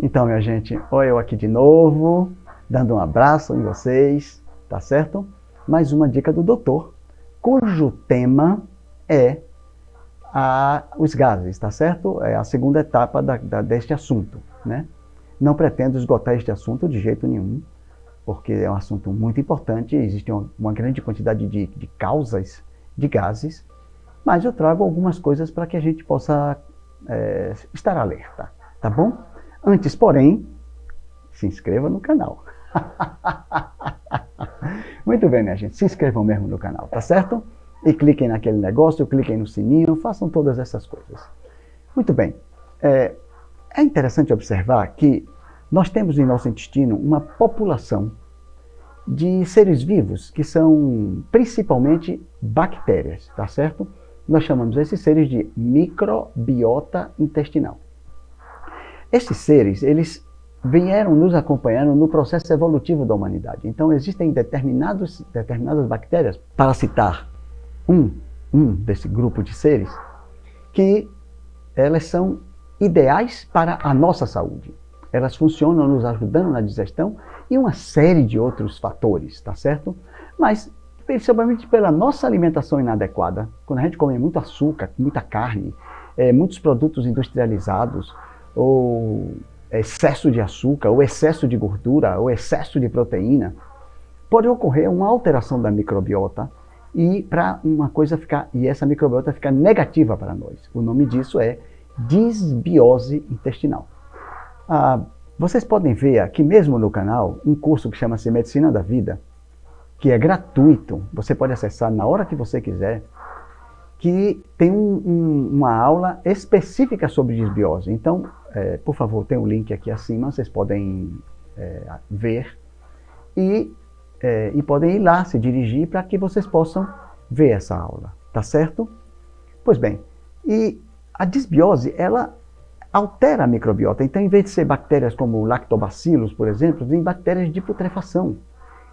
Então, minha gente, olha eu aqui de novo, dando um abraço em vocês, tá certo? Mais uma dica do doutor, cujo tema é os gases, tá certo? É a segunda etapa deste assunto, né? Não pretendo esgotar este assunto de jeito nenhum, porque é um assunto muito importante, existe uma grande quantidade de causas de gases, mas eu trago algumas coisas para que a gente possa estar alerta, tá bom? Antes, porém, se inscreva no canal. Muito bem, minha gente, se inscrevam mesmo no canal, tá certo? E cliquem naquele negócio, cliquem no sininho, façam todas essas coisas. Muito bem, é interessante observar que nós temos em nosso intestino uma população de seres vivos que são principalmente bactérias, tá certo? Nós chamamos esses seres de microbiota intestinal. Esses seres, eles vieram nos acompanhando no processo evolutivo da humanidade. Então, existem determinadas bactérias, para citar um desse grupo de seres, que elas são ideais para a nossa saúde. Elas funcionam nos ajudando na digestão e uma série de outros fatores, tá certo? Mas, principalmente pela nossa alimentação inadequada, quando a gente come muito açúcar, muita carne, muitos produtos industrializados, ou excesso de açúcar, ou excesso de gordura, ou excesso de proteína, pode ocorrer uma alteração da microbiota e para uma coisa ficar, e essa microbiota ficar negativa para nós. O nome disso é disbiose intestinal. Vocês podem ver aqui mesmo no canal um curso que chama-se Medicina da Vida, que é gratuito, você pode acessar na hora que você quiser, que tem uma aula específica sobre disbiose. Então, por favor, tem um link aqui acima, vocês podem ver e podem ir lá, se dirigir para que vocês possam ver essa aula, tá certo? Pois bem, e a disbiose, ela altera a microbiota. Então, em vez de ser bactérias como lactobacilos, por exemplo, vem bactérias de putrefação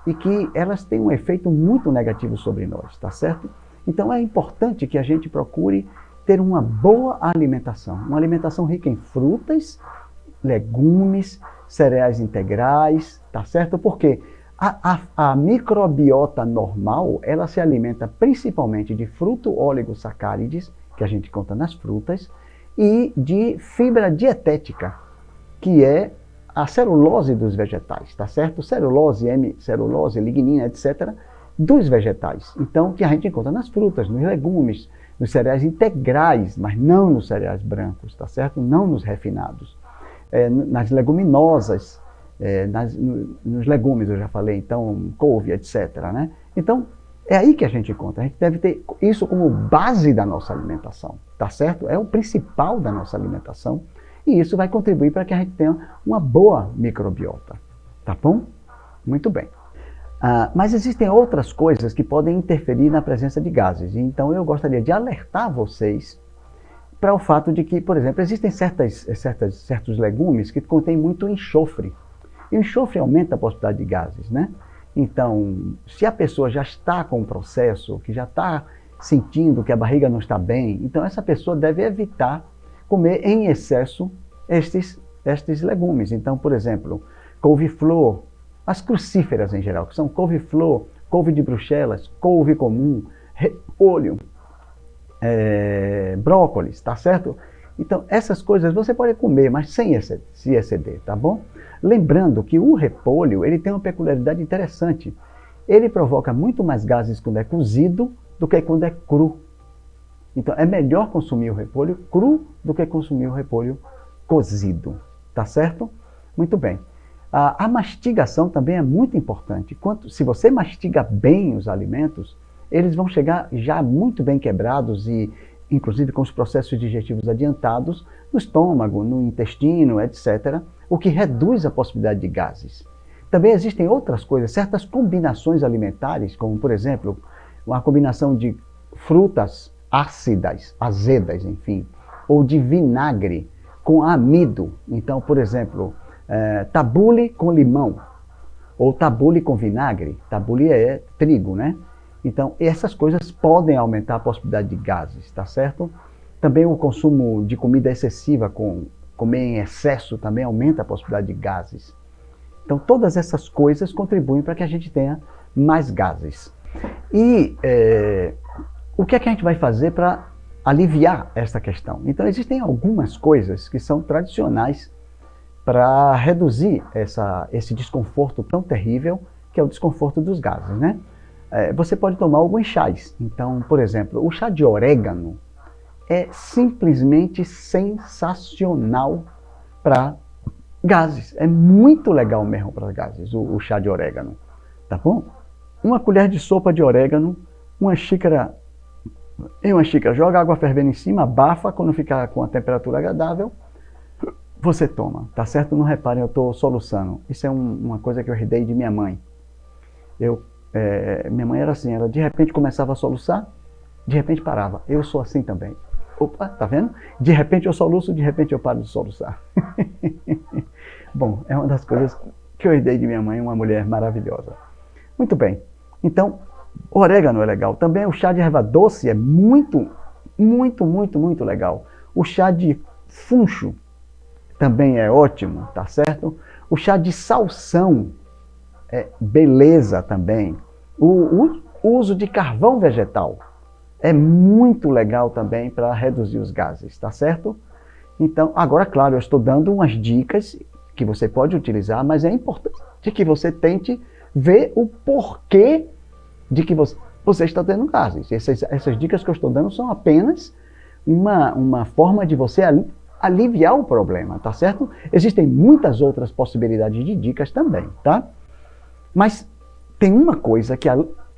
e que elas têm um efeito muito negativo sobre nós, tá certo? Então, é importante que a gente procure ter uma boa alimentação, uma alimentação rica em frutas, legumes, cereais integrais, tá certo? Porque a microbiota normal, ela se alimenta principalmente de fruto-oligossacarídeos, que a gente conta nas frutas, e de fibra dietética, que é a celulose dos vegetais, tá certo? Celulose, hemicelulose, lignina, etc., dos vegetais. Então, que a gente encontra nas frutas, nos legumes, nos cereais integrais, mas não nos cereais brancos, tá certo? Não nos refinados. Nas leguminosas, nos legumes, eu já falei, então, couve, etc., né? Então, é aí que a gente encontra. A gente deve ter isso como base da nossa alimentação, tá certo? É o principal da nossa alimentação e isso vai contribuir para que a gente tenha uma boa microbiota, tá bom? Muito bem. Mas existem outras coisas que podem interferir na presença de gases. Então eu gostaria de alertar vocês para o fato de que, por exemplo, existem certos legumes que contêm muito enxofre. E o enxofre aumenta a possibilidade de gases, né? Então, se a pessoa já está com um processo, que já está sentindo que a barriga não está bem, então essa pessoa deve evitar comer em excesso estes legumes. Então, por exemplo, couve-flor, as crucíferas em geral, que são couve-flor, couve de Bruxelas, couve comum, repolho, brócolis, tá certo? Então, essas coisas você pode comer, mas sem se exceder, tá bom? Lembrando que o repolho, ele tem uma peculiaridade interessante. Ele provoca muito mais gases quando é cozido do que quando é cru. Então, é melhor consumir o repolho cru do que consumir o repolho cozido, tá certo? Muito bem. A mastigação também é muito importante. Se você mastiga bem os alimentos, eles vão chegar já muito bem quebrados e, inclusive, com os processos digestivos adiantados no estômago, no intestino, etc., o que reduz a possibilidade de gases. Também existem outras coisas, certas combinações alimentares, como, por exemplo, uma combinação de frutas ácidas, azedas, enfim, ou de vinagre com amido. Então, por exemplo, tabule com limão, ou tabule com vinagre. Tabule é trigo, né? Então, essas coisas podem aumentar a possibilidade de gases, tá certo? Também o consumo de comida excessiva com comer em excesso também aumenta a possibilidade de gases. Então, todas essas coisas contribuem para que a gente tenha mais gases. E o que é que a gente vai fazer para aliviar essa questão? Então, existem algumas coisas que são tradicionais para reduzir esse desconforto tão terrível, que é o desconforto dos gases, né? Você pode tomar alguns chás. Então, por exemplo, o chá de orégano é simplesmente sensacional para gases. É muito legal mesmo para gases, o chá de orégano, tá bom? Uma colher de sopa de orégano, uma xícara, joga água fervendo em cima, abafa, quando ficar com a temperatura agradável, você toma, tá certo? Não reparem, eu estou soluçando. Isso é uma coisa que eu herdei de minha mãe. Minha mãe era assim, ela de repente começava a soluçar, de repente parava. Eu sou assim também. Opa, tá vendo? De repente eu soluço, de repente eu paro de soluçar. Bom, é uma das coisas que eu herdei de minha mãe, uma mulher maravilhosa. Muito bem. Então, o orégano é legal. Também o chá de erva doce é muito, muito, muito, muito legal. O chá de funcho também é ótimo, tá certo? O chá de salsão é beleza também. O uso de carvão vegetal é muito legal também para reduzir os gases, tá certo? Então, agora, claro, eu estou dando umas dicas que você pode utilizar, mas é importante que você tente ver o porquê de que você está tendo gases. Essas dicas que eu estou dando são apenas uma forma de você aliviar o problema, tá certo? Existem muitas outras possibilidades de dicas também, tá? Mas tem uma coisa que,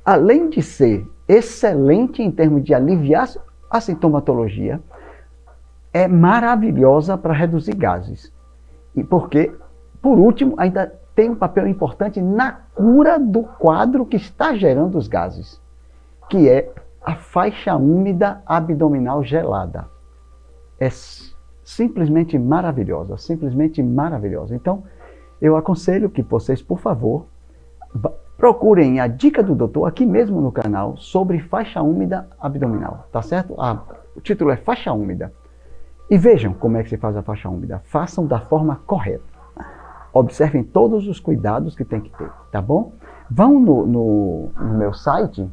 além de ser excelente em termos de aliviar a sintomatologia, é maravilhosa para reduzir gases. E porque, por último, ainda tem um papel importante na cura do quadro que está gerando os gases, que é a faixa úmida abdominal gelada. É simplesmente maravilhosa, simplesmente maravilhosa. Então, eu aconselho que vocês, por favor, procurem a dica do doutor aqui mesmo no canal sobre faixa úmida abdominal, tá certo? O título é faixa úmida. E vejam como é que se faz a faixa úmida. Façam da forma correta. Observem todos os cuidados que tem que ter, tá bom? Vão no meu site,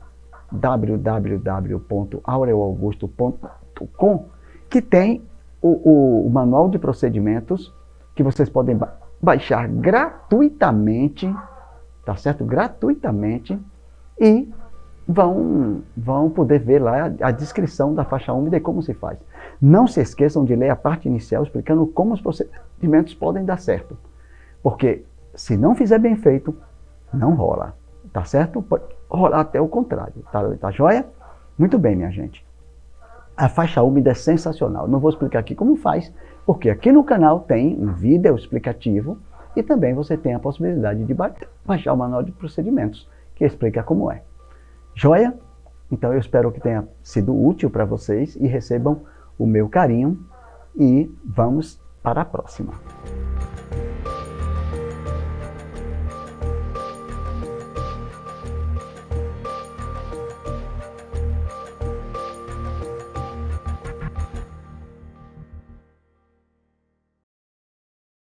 www.aureoaugusto.com, que tem o manual de procedimentos que vocês podem baixar gratuitamente, tá certo? Gratuitamente, e vão poder ver lá a descrição da faixa úmida e como se faz. Não se esqueçam de ler a parte inicial explicando como os procedimentos podem dar certo. Porque se não fizer bem feito, não rola, tá certo? Pode rolar até o contrário, tá joia? Muito bem, minha gente. A faixa úmida é sensacional. Não vou explicar aqui como faz, porque aqui no canal tem um vídeo explicativo e também você tem a possibilidade de baixar o manual de procedimentos, que explica como é. Joia? Então eu espero que tenha sido útil para vocês e recebam o meu carinho e vamos para a próxima.